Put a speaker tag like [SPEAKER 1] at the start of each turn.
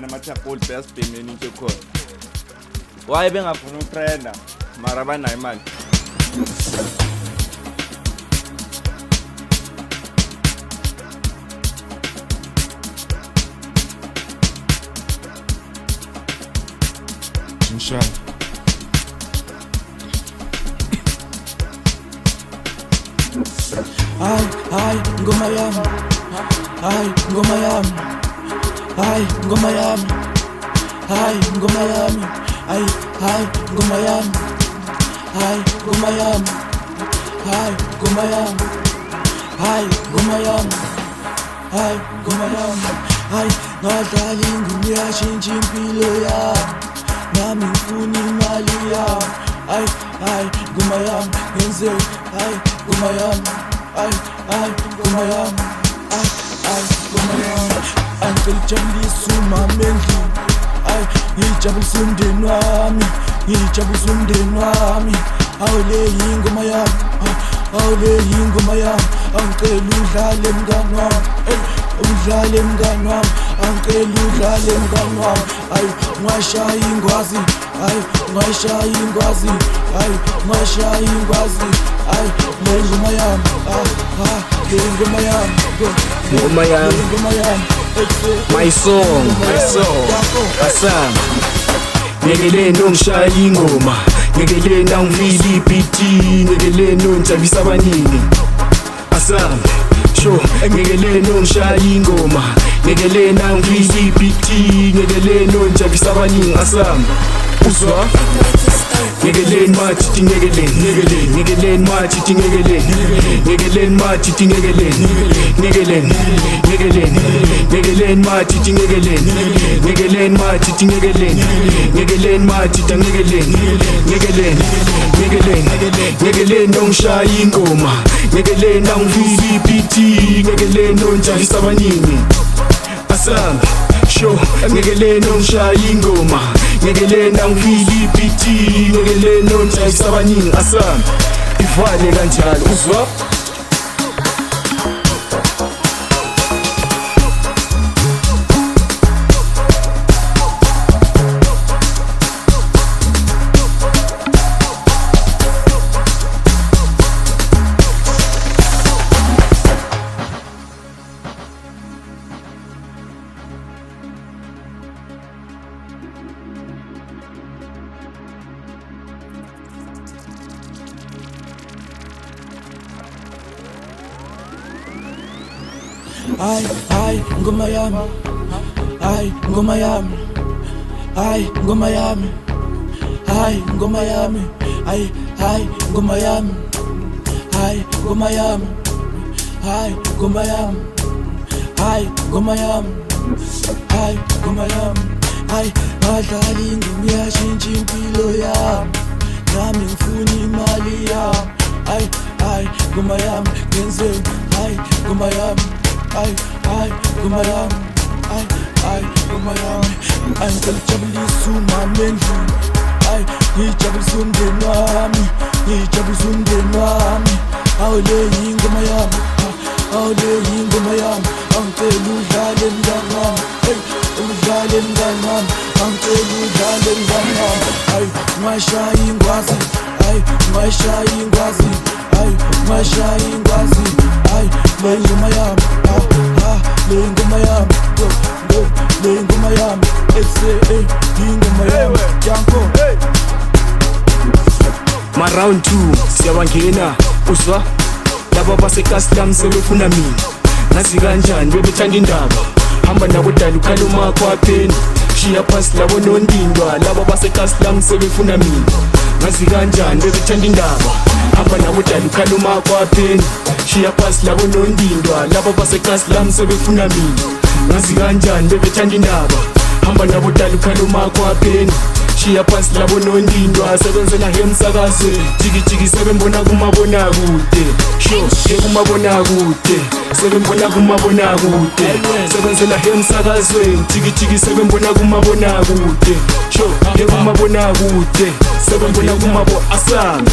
[SPEAKER 1] ngani ama-gold bayasibhemeni into ekhona waye bengafuna utrenda mara banayo imali
[SPEAKER 2] Inshallah.
[SPEAKER 3] Ay, ngoma yami. Ay, ngoma yami. Ay, ngoma yami. Ay, ngoma yami. Ay, ngoma yami. Ay, ngoma yami. Ay, ngoma yami. Ay, ngoma yami. Ay, ngoma yami. Ay, ngadlala ingoma yashintsha impilo yami. Nami ngifuna imali yami. Ay, ngoma yami. Yenze, ngoma yami. Ngoma yami. Ngoma yami. Ngijabulisa umama endlini. Ngijabulisa umndeni wami. Ngijabulisa umndeni wami. Awule ingoma yami. Awule ingoma yami. Angicela udlale mngani wami. Udlale mngani wami. Angicela udlale mngani wami. Ngwashaya ingwazi. Ngwashaya ingwazi. Ngwashaya ingwazi. Le ngoma yami. Le ngoma yami.
[SPEAKER 2] Ngoma yami.
[SPEAKER 3] Le ngoma yami.
[SPEAKER 2] My song. Asam. Ngekeleno ngishaya ingoma. Ngekeleno ngivile ibiti. Ngekeleno ngijabulisa abaningi. Asam. Sho, ngekeleno ngishaya ingoma. Ngekeleno ngivile ibiti. Ngekeleno ngijabulisa abaningi. Asam. Uzwa? Ngekeleni machithi ngekeleni ngekeleni machithi ngekeleni machithi ngekeleni machithi ngekeleni machithi ngekeleni machithi ngekeleni ngishaya ingoma ngekeleni angivile ibiti ngekeleni ngijabulisa abaningi Asam Sho, ngekeleni ngishaya ingoma ngekeleni angivile ibiti ngekeleni ngijabulisa abaningi Asam ivale kanjalo uzwa
[SPEAKER 3] Ngoma yami. Ngoma yami. Ngoma yami. Ngoma yami. Ngoma yami. Ngoma yami. Ngoma yami. Ngoma yami. Ngoma yami. Ngadlala ingoma yashintsha impilo yami. Nami ngifuna imali yami. Ngoma yami. Ngenzeni. Ngoma yami. Ngoma yami. Ngoma yami. Ngijabulisa umama endlini. Ngijabulisa umndeni wami. Ngijabulisa umndeni wami. Awule ingoma yami. Awule ingoma yami. Angicela udlale mngani wami. Udlale mngani wami. Angicela udlale mngani wami. Ngwashaya ingwazi. Ngwashaya ingwazi. Ngwashaya ingwazi. Le ngoma yami. Le ngoma yami. Le ngoma yami. Ingoma yami. Janko.
[SPEAKER 2] Round 2 siyabangena uzwa laba basekastam sebefuna mina nazi kanjani bebethanda indaba hamba nakudala ukhala umakho apheni shiya phasi labo nondindwa laba basekastam sebefuna mina nazi kanjani bebethanda indaba hamba nakudala ukhala umakho apheni shiya phasi labo nondindwa laba basekastam sebefuna mina nazi kanjani bebethanda indaba hamba nakudala ukhala umakho apheni shiya phansi labo nondindwa sebenzela emsakazweni jikijiki sebembona kumabonakude sho kumabonakude sebembona kumabonakude sebenzela emsakazweni jikijiki sebembona kumabonakude sho kumabonakude sebembona kumabo asanga